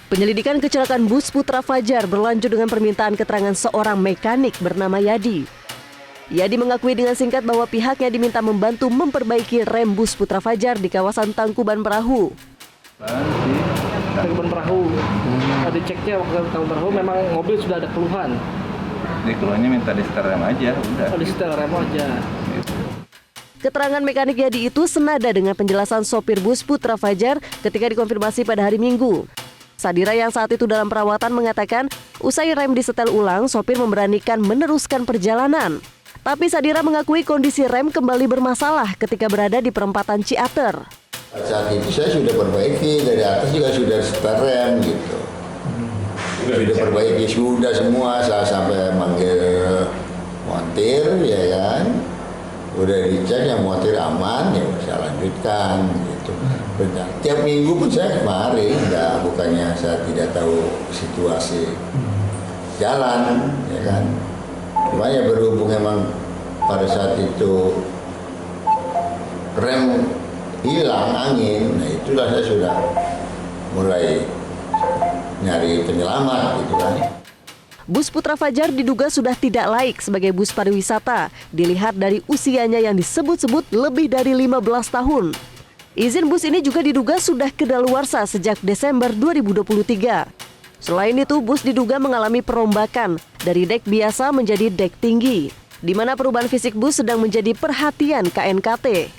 Penyelidikan kecelakaan bus Putra Fajar berlanjut dengan permintaan keterangan seorang mekanik bernama Yadi. Yadi mengakui dengan singkat bahwa pihaknya diminta membantu memperbaiki rem bus Putra Fajar di kawasan Tangkuban Perahu. Tangkuban Perahu, ada ceknya waktu Tangkuban Perahu memang mobil sudah ada keluhan. Jadi keluhannya minta di setel rem aja, udah. Di setel rem aja. Keterangan mekanik Yadi itu senada dengan penjelasan sopir bus Putra Fajar ketika dikonfirmasi pada hari Minggu. Sadira yang saat itu dalam perawatan mengatakan, usai rem disetel ulang, sopir memberanikan meneruskan perjalanan. Tapi Sadira mengakui kondisi rem kembali bermasalah ketika berada di perempatan Ciater. Saat itu saya sudah perbaiki, dari atas juga sudah setel rem gitu. Sudah perbaiki, sudah semua, saya sampai manggil montir, ya kan. Udah dicek yang montir aman, ya saya lanjutkan gitu. Benar. Tiap minggu pun saya kemarin, bukannya saya tidak tahu situasi jalan, ya kan. Cuma ya berhubung emang pada saat itu rem hilang angin, nah itulah saya sudah mulai nyari penyelamat gitu kan. Bus Putra Fajar diduga sudah tidak laik sebagai bus pariwisata, dilihat dari usianya yang disebut-sebut lebih dari 15 tahun. Izin bus ini juga diduga sudah kedaluarsa sejak Desember 2023. Selain itu, bus diduga mengalami perombakan dari dek biasa menjadi dek tinggi, di mana perubahan fisik bus sedang menjadi perhatian KNKT.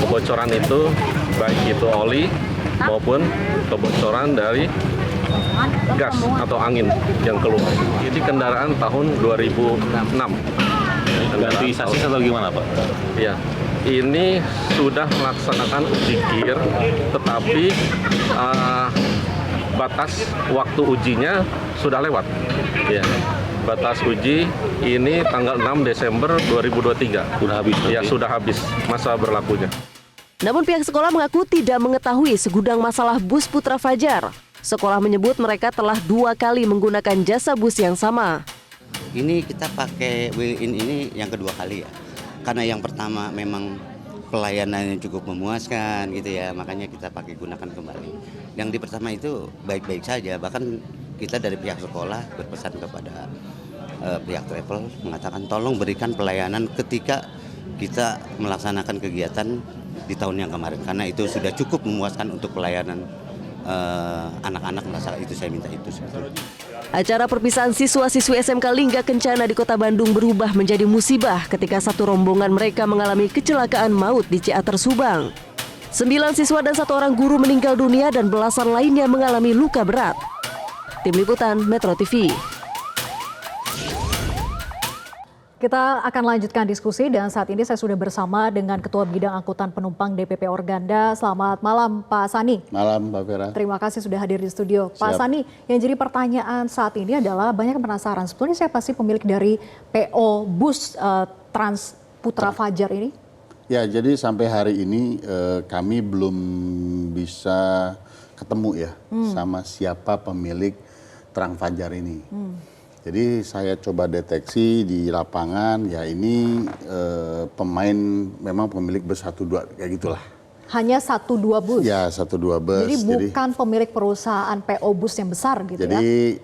Kebocoran itu baik itu oli maupun kebocoran dari gas atau angin yang keluar. Ini kendaraan tahun 2006. Ganti sasis atau gimana Pak? Iya, ini sudah melaksanakan uji gear, tetapi batas waktu ujinya sudah lewat. Ya, batas uji ini tanggal 6 Desember 2023. Sudah habis? Ya, sudah habis masa berlakunya. Namun pihak sekolah mengaku tidak mengetahui segudang masalah bus Putra Fajar. Sekolah menyebut mereka telah 2 kali menggunakan jasa bus yang sama. Ini kita pakai wheel-in ini yang kedua kali ya. Karena yang pertama memang pelayanannya cukup memuaskan gitu ya, makanya kita pakai gunakan kembali. Yang di pertama itu baik-baik saja, bahkan kita dari pihak sekolah berpesan kepada pihak travel mengatakan tolong berikan pelayanan ketika kita melaksanakan kegiatan di tahun yang kemarin, karena itu sudah cukup memuaskan untuk pelayanan anak-anak, merasa itu saya minta itu sebetulnya. Acara perpisahan siswa-siswi SMK Lingga Kencana di Kota Bandung berubah menjadi musibah ketika satu rombongan mereka mengalami kecelakaan maut di Ciater, Subang. 9 siswa dan 1 orang guru meninggal dunia dan belasan lainnya mengalami luka berat. Tim Liputan Metro TV. Kita akan lanjutkan diskusi dan saat ini saya sudah bersama dengan Ketua Bidang Angkutan Penumpang DPP Organda. Selamat malam Pak Sani. Malam Mbak Vera. Terima kasih sudah hadir di studio. Pak Sani, yang jadi pertanyaan saat ini adalah banyak yang penasaran sebetulnya siapa sih pemilik dari PO bus Trans Putra Fajar ini? Ya, jadi sampai hari ini kami belum bisa ketemu ya sama siapa pemilik Trans Fajar ini. Jadi saya coba deteksi di lapangan, ya ini pemain memang pemilik bus 1-2 kayak gitulah. Hanya 1-2 bus? Ya, 1-2 bus. Jadi bukan pemilik perusahaan PO bus yang besar gitu ya? Jadi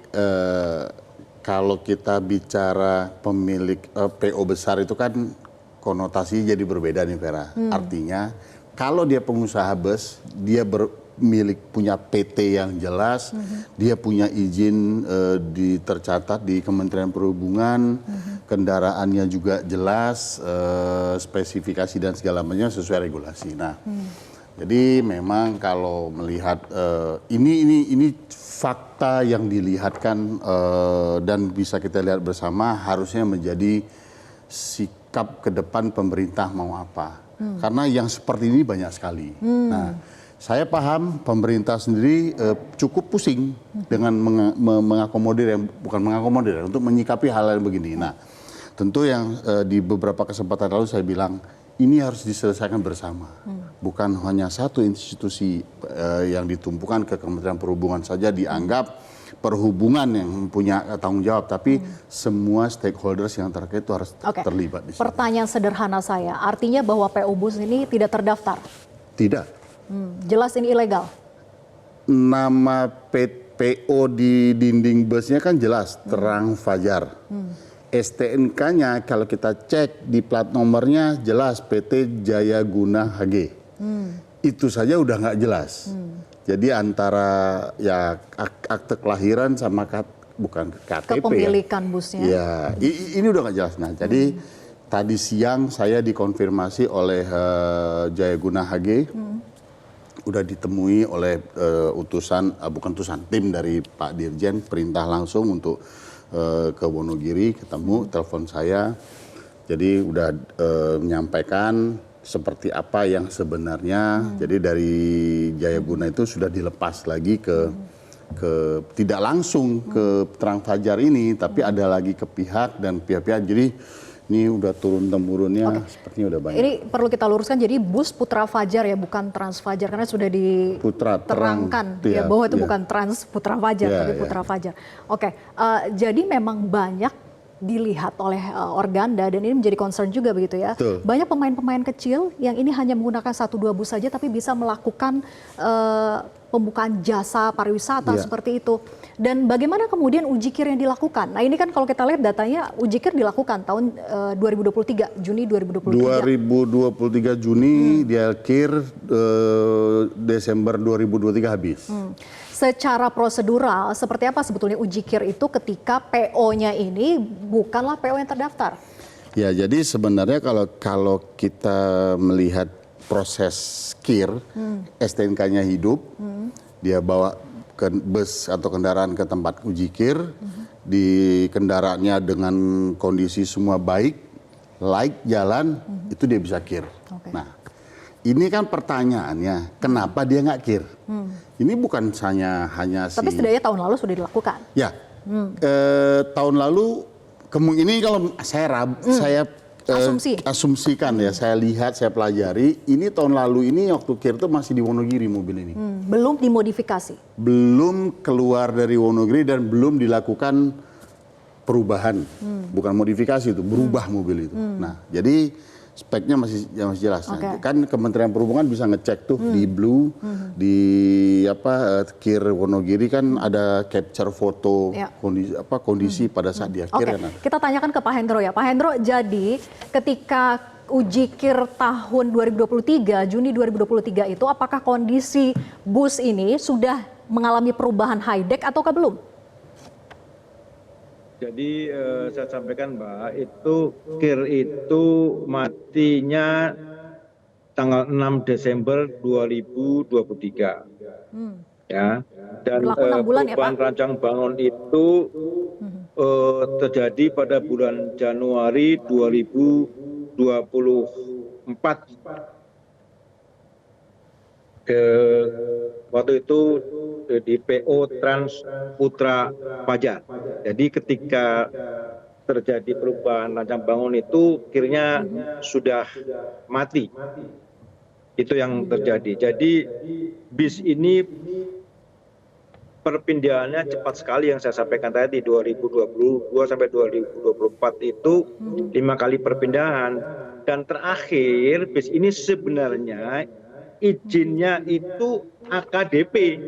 kalau kita bicara pemilik PO besar itu kan konotasi jadi berbeda nih Vera. Artinya kalau dia pengusaha bus, dia punya PT yang jelas, dia punya izin tercatat di Kementerian Perhubungan, kendaraannya juga jelas, spesifikasi dan segala macamnya sesuai regulasi. Nah, jadi memang kalau melihat ini fakta yang dilihatkan dan bisa kita lihat bersama harusnya menjadi sikap ke depan pemerintah mau apa. Karena yang seperti ini banyak sekali. Nah, saya paham pemerintah sendiri cukup pusing dengan mengakomodir, bukan mengakomodir, untuk menyikapi hal yang begini. Nah, tentu yang di beberapa kesempatan lalu saya bilang, ini harus diselesaikan bersama. Bukan hanya satu institusi yang ditumpukan ke Kementerian Perhubungan saja dianggap perhubungan yang punya tanggung jawab, tapi semua stakeholders yang terkait itu harus terlibat di sini. Pertanyaan sederhana saya, artinya bahwa PO bus ini tidak terdaftar? Tidak. Jelas ini ilegal? nama PO di dinding busnya kan jelas Terang Fajar. STNK-nya kalau kita cek di plat nomornya jelas PT Jaya Guna HG. Itu saja udah nggak jelas. Jadi antara ya akte kelahiran sama bukan KTP Kepemilikan ya. busnya. Ya, ini udah nggak jelas. Nah, jadi tadi siang saya dikonfirmasi oleh Jaya Guna HG. Udah ditemui oleh bukan utusan, tim dari Pak Dirjen, perintah langsung untuk ke Wonogiri, ketemu, telepon saya. Jadi udah menyampaikan seperti apa yang sebenarnya. Jadi dari Jaya Guna itu sudah dilepas lagi ke tidak langsung ke Terang Fajar ini, tapi ada lagi ke pihak dan pihak-pihak. Jadi ini udah turun-temurunnya sepertinya udah banyak. Ini perlu kita luruskan, jadi bus Putra Fajar ya, bukan Trans Fajar, karena sudah diterangkan ya, bahwa itu bukan Trans Putra Fajar, tapi Putra Fajar. Oke, jadi memang banyak dilihat oleh Organda dan ini menjadi concern juga begitu ya. Betul. Banyak pemain-pemain kecil yang ini hanya menggunakan 1-2 bus saja tapi bisa melakukan pembukaan jasa pariwisata seperti itu. Dan bagaimana kemudian uji KIR yang dilakukan? Nah ini kan kalau kita lihat datanya uji KIR dilakukan tahun 2023, Juni 2023. 2023 Juni dia KIR, Desember 2023 habis. Secara prosedural seperti apa sebetulnya uji KIR itu ketika PO-nya ini bukanlah PO yang terdaftar? Ya jadi sebenarnya kalau kita melihat proses KIR, STNK-nya hidup, dia bawa ke bus atau kendaraan ke tempat uji KIR, di kendaraannya dengan kondisi semua baik, laik jalan, itu dia bisa KIR. Nah, ini kan pertanyaannya, kenapa dia nggak KIR? Ini bukan hanya Tapi setidaknya tahun lalu sudah dilakukan. Ya, tahun lalu, ini kalau saya asumsikan ya, saya lihat, saya pelajari, ini tahun lalu ini waktu KIR itu masih di Wonogiri mobil ini. Belum dimodifikasi? Belum keluar dari Wonogiri dan belum dilakukan perubahan, bukan modifikasi itu, berubah mobil itu. Nah, jadi speknya masih jelas. Nah, kan Kementerian Perhubungan bisa ngecek tuh di Blue, di KIR Wonogiri kan ada capture foto kondisi pada saat dia KIR. Kita tanyakan ke Pak Hendro ya. Pak Hendro, jadi ketika uji KIR tahun 2023, Juni 2023 itu apakah kondisi bus ini sudah mengalami perubahan high deck ataukah belum? Jadi saya sampaikan Mbak, itu KIR itu matinya tanggal 6 Desember 2023. Ya. Dan perubahan rancang bangun itu terjadi pada bulan Januari 2024. Waktu itu di PO Trans Putra Fajar. Jadi ketika terjadi perubahan rancang bangun itu KIR-nya sudah mati. Itu yang terjadi. Jadi bis ini perpindahannya cepat sekali yang saya sampaikan tadi, 2022 sampai 2024 itu 5 kali perpindahan. Dan terakhir bis ini sebenarnya izinnya itu AKDP.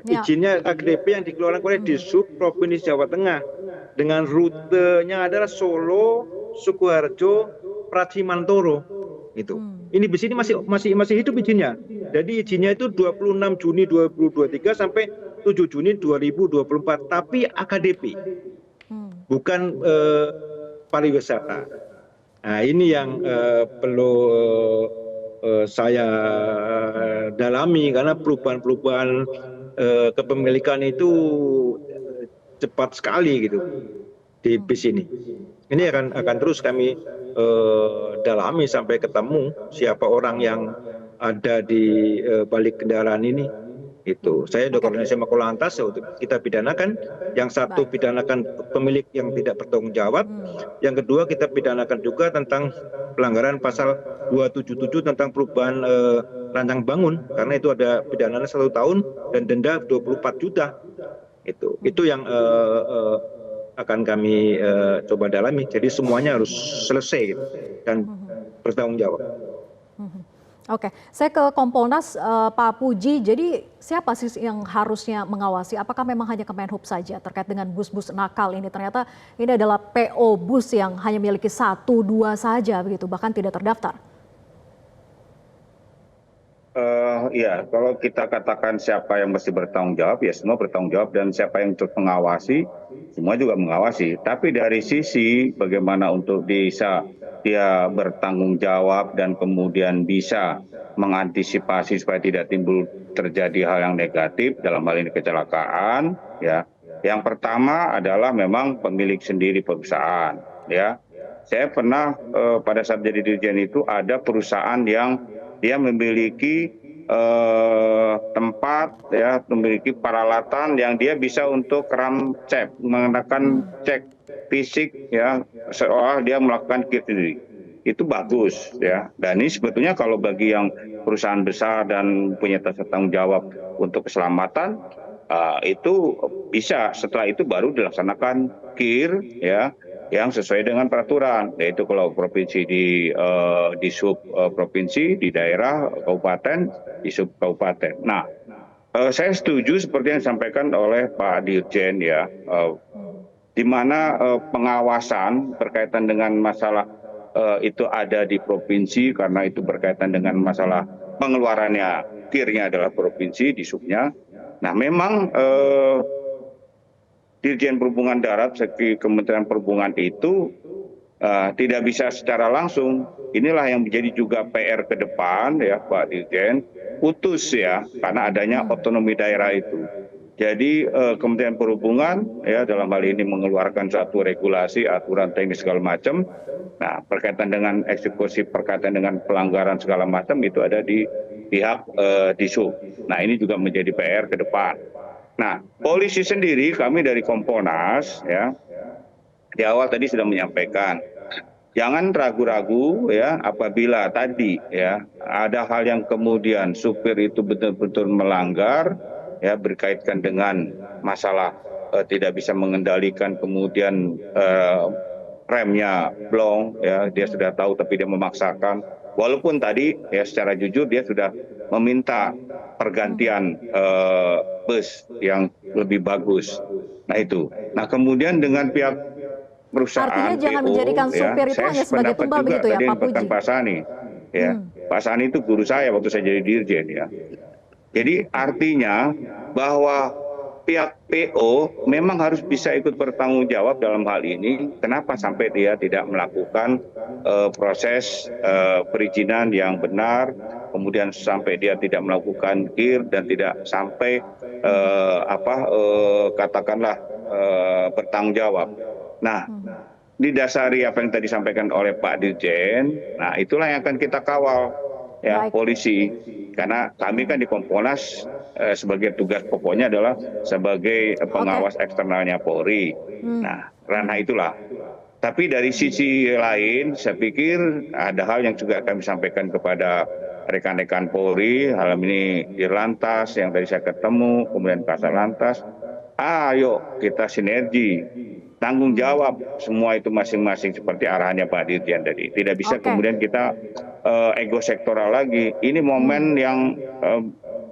Izinnya AKDP yang dikeluarkan oleh Dishub Provinsi Jawa Tengah dengan rutenya adalah Solo, Sukoharjo, Pratsimantoro. Itu. Ini bis ini masih hidup izinnya. Jadi izinnya itu 26 Juni 2023 sampai 7 Juni 2024, tapi AKDP. Bukan pariwisata. Nah, ini yang perlu saya dalami karena perubahan-perubahan kepemilikan itu cepat sekali gitu di bis ini. Ini akan terus kami dalami sampai ketemu siapa orang yang ada di balik kendaraan ini. Itu saya udah koordinasi sama Korlantas kita pidanakan. Yang satu pidanakan pemilik yang tidak bertanggung jawab. Yang kedua kita pidanakan juga tentang pelanggaran pasal 277 tentang perubahan rancang bangun karena itu ada pidananya 1 tahun dan denda 24 juta. Itu yang akan kami coba dalami. Jadi semuanya harus selesai gitu, dan bertanggung jawab. Oke, saya ke Kompolnas, Pak Puji. Jadi siapa sih yang harusnya mengawasi? Apakah memang hanya Kemenhub saja terkait dengan bus-bus nakal ini? Ternyata ini adalah PO bus yang hanya miliki 1-2 saja begitu, bahkan tidak terdaftar. Ya, kalau kita katakan siapa yang mesti bertanggung jawab, ya semua bertanggung jawab, dan siapa yang untuk mengawasi, semua juga mengawasi. Tapi dari sisi bagaimana untuk bisa dia bertanggung jawab dan kemudian bisa mengantisipasi supaya tidak timbul terjadi hal yang negatif dalam hal ini kecelakaan, ya. Yang pertama adalah memang pemilik sendiri perusahaan, ya. Saya pernah pada saat jadi dirjen itu ada perusahaan yang dia memiliki tempat, ya, memiliki peralatan yang dia bisa untuk ram cek, menggunakan cek fisik, ya, seolah dia melakukan kir sendiri. Itu bagus, ya. Dan ini sebetulnya kalau bagi yang perusahaan besar dan punya tanggung jawab untuk keselamatan, itu bisa. Setelah itu baru dilaksanakan kir, ya, yang sesuai dengan peraturan, yaitu kalau provinsi di sub provinsi, di daerah kabupaten, di sub kabupaten. Nah, saya setuju seperti yang disampaikan oleh Pak Dirjen, ya, di mana pengawasan berkaitan dengan masalah itu ada di provinsi karena itu berkaitan dengan masalah pengeluarannya, kirnya adalah provinsi di subnya. Nah, memang Dirjen Perhubungan Darat seperti Kementerian Perhubungan itu tidak bisa secara langsung. Inilah yang menjadi juga PR ke depan, ya, Pak Dirjen, putus, ya, karena adanya otonomi daerah itu. Jadi Kementerian Perhubungan, ya, dalam hal ini mengeluarkan suatu regulasi, aturan teknis segala macam. Nah, berkaitan dengan eksekusi, berkaitan dengan pelanggaran segala macam itu ada di pihak Disub. Nah, ini juga menjadi PR ke depan. Nah, polisi sendiri, kami dari Kompolnas, ya, di awal tadi sudah menyampaikan, jangan ragu-ragu, ya, apabila tadi, ya, ada hal yang kemudian supir itu betul-betul melanggar, ya, berkaitan dengan masalah tidak bisa mengendalikan, kemudian remnya blong, ya, dia sudah tahu tapi dia memaksakan. Walaupun tadi, ya, secara jujur dia sudah meminta pergantian bus yang lebih bagus. Nah, itu. Nah, kemudian dengan pihak perusahaan, artinya jangan PO, menjadikan ya, supir itu hanya sebagai tumbal begitu, ya, Pak Puji? Pak Sani, ya. Pak Sani itu guru saya waktu saya jadi dirjen, ya. Jadi artinya bahwa pihak PO memang harus bisa ikut bertanggung jawab dalam hal ini. Kenapa sampai dia tidak melakukan proses perizinan yang benar, kemudian sampai dia tidak melakukan kir dan tidak sampai katakanlah bertanggung jawab. Nah, didasari apa yang tadi disampaikan oleh Pak Dirjen, nah itulah yang akan kita kawal, ya, polisi. Karena kami kan di Kompolnas sebagai tugas pokoknya adalah sebagai pengawas eksternalnya Polri. Nah, ranah itulah. Tapi dari sisi lain, saya pikir ada hal yang juga kami sampaikan kepada rekan-rekan Polri, hal ini Dirlantas yang tadi saya ketemu, kemudian Kasat Lantas. Ayo kita sinergi, tanggung jawab semua itu masing-masing seperti arahannya Pak Dirjen tadi. Tidak bisa kemudian kita ego sektoral lagi. Ini momen yang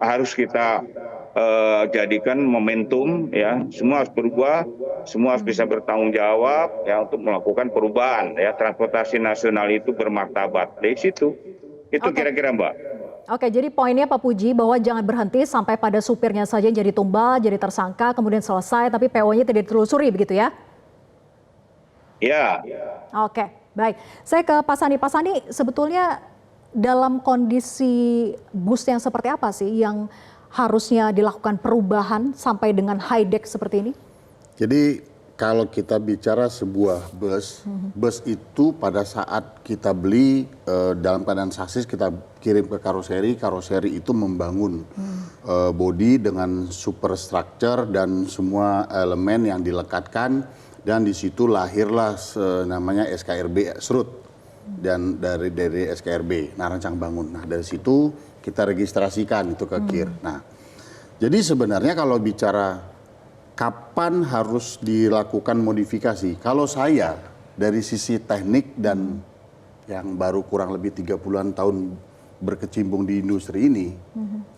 harus kita jadikan momentum, ya. Semua harus berubah, semua harus bisa bertanggung jawab, ya, untuk melakukan perubahan, ya. Transportasi nasional itu bermartabat. Dari situ. Itu kira-kira, Mbak. Oke, jadi poinnya Pak Puji bahwa jangan berhenti sampai pada supirnya saja yang jadi tumbal, jadi tersangka, kemudian selesai, tapi PO-nya tidak ditelusuri, begitu ya? Ya. Oke, baik. Saya ke Pak Sani. Pak Sani, sebetulnya dalam kondisi bus yang seperti apa sih yang harusnya dilakukan perubahan sampai dengan high deck seperti ini? Jadi kalau kita bicara sebuah bus itu pada saat kita beli dalam keadaan sasis kita kirim ke karoseri itu membangun bodi dengan superstructure dan semua elemen yang dilekatkan, dan di situ lahirlah namanya SKRB SRUT dan dari SKRB, nah rancang bangun. Nah dari situ kita registrasikan itu ke KIR. Nah jadi sebenarnya kalau bicara kapan harus dilakukan modifikasi, kalau saya dari sisi teknik dan yang baru kurang lebih 30-an tahun berkecimpung di industri ini,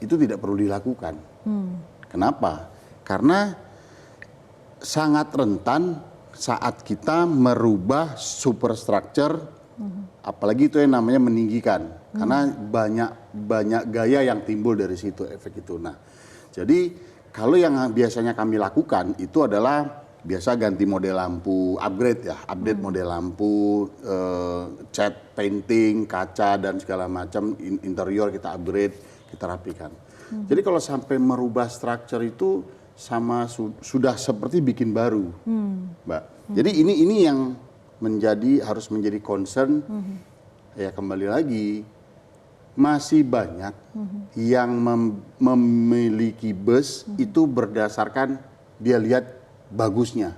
itu tidak perlu dilakukan. Kenapa? Karena sangat rentan saat kita merubah superstructure, apalagi itu yang namanya meninggikan, karena banyak gaya yang timbul dari situ, efek itu. Nah, jadi kalau yang biasanya kami lakukan itu adalah biasa ganti model lampu, upgrade model lampu, cat, painting, kaca dan segala macam, interior kita upgrade, kita rapikan. Jadi kalau sampai merubah structure itu sama sudah seperti bikin baru, Mbak. Jadi ini yang harus menjadi concern. Ya kembali lagi, masih banyak yang memiliki bus itu berdasarkan dia lihat bagusnya.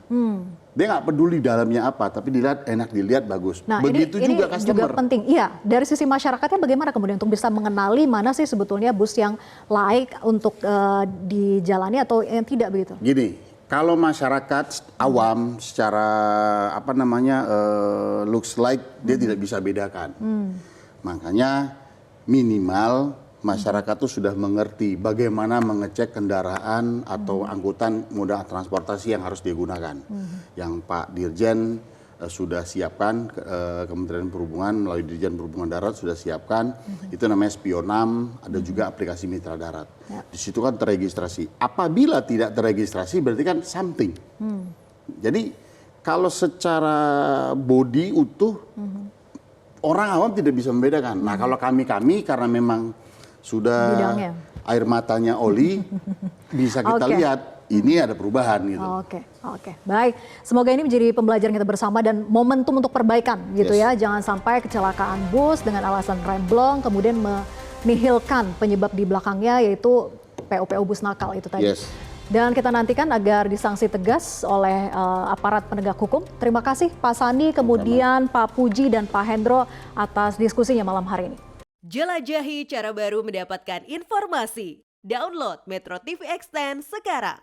Dia nggak peduli dalamnya apa, tapi dilihat enak, dilihat bagus. Nah, begitu ini juga customer. juga penting. Iya, dari sisi masyarakatnya bagaimana kemudian untuk bisa mengenali mana sih sebetulnya bus yang layak untuk dijalani atau yang tidak begitu? Gini, kalau masyarakat awam secara looks like dia tidak bisa bedakan. Makanya minimal masyarakat tuh sudah mengerti bagaimana mengecek kendaraan atau angkutan moda transportasi yang harus digunakan. Yang Pak Dirjen sudah siapkan, Kementerian Perhubungan melalui Dirjen Perhubungan Darat sudah siapkan, itu namanya Spionam, ada juga aplikasi Mitra Darat. Di situ kan terregistrasi. Apabila tidak terregistrasi berarti kan something. Jadi kalau secara body utuh, orang awam tidak bisa membedakan. Nah kalau kami karena memang sudah bidangnya, air matanya Oli, bisa kita lihat ini ada perubahan gitu. Oke. Baik. Semoga ini menjadi pembelajaran kita bersama dan momentum untuk perbaikan gitu ya. Jangan sampai kecelakaan bus dengan alasan rem blong kemudian menihilkan penyebab di belakangnya yaitu PO bus nakal itu tadi. Dan kita nantikan agar disanksi tegas oleh aparat penegak hukum. Terima kasih Pak Sani, kemudian Pak Puji dan Pak Hendro atas diskusinya malam hari ini. Jelajahi cara baru mendapatkan informasi. Download Metro TV Extend sekarang.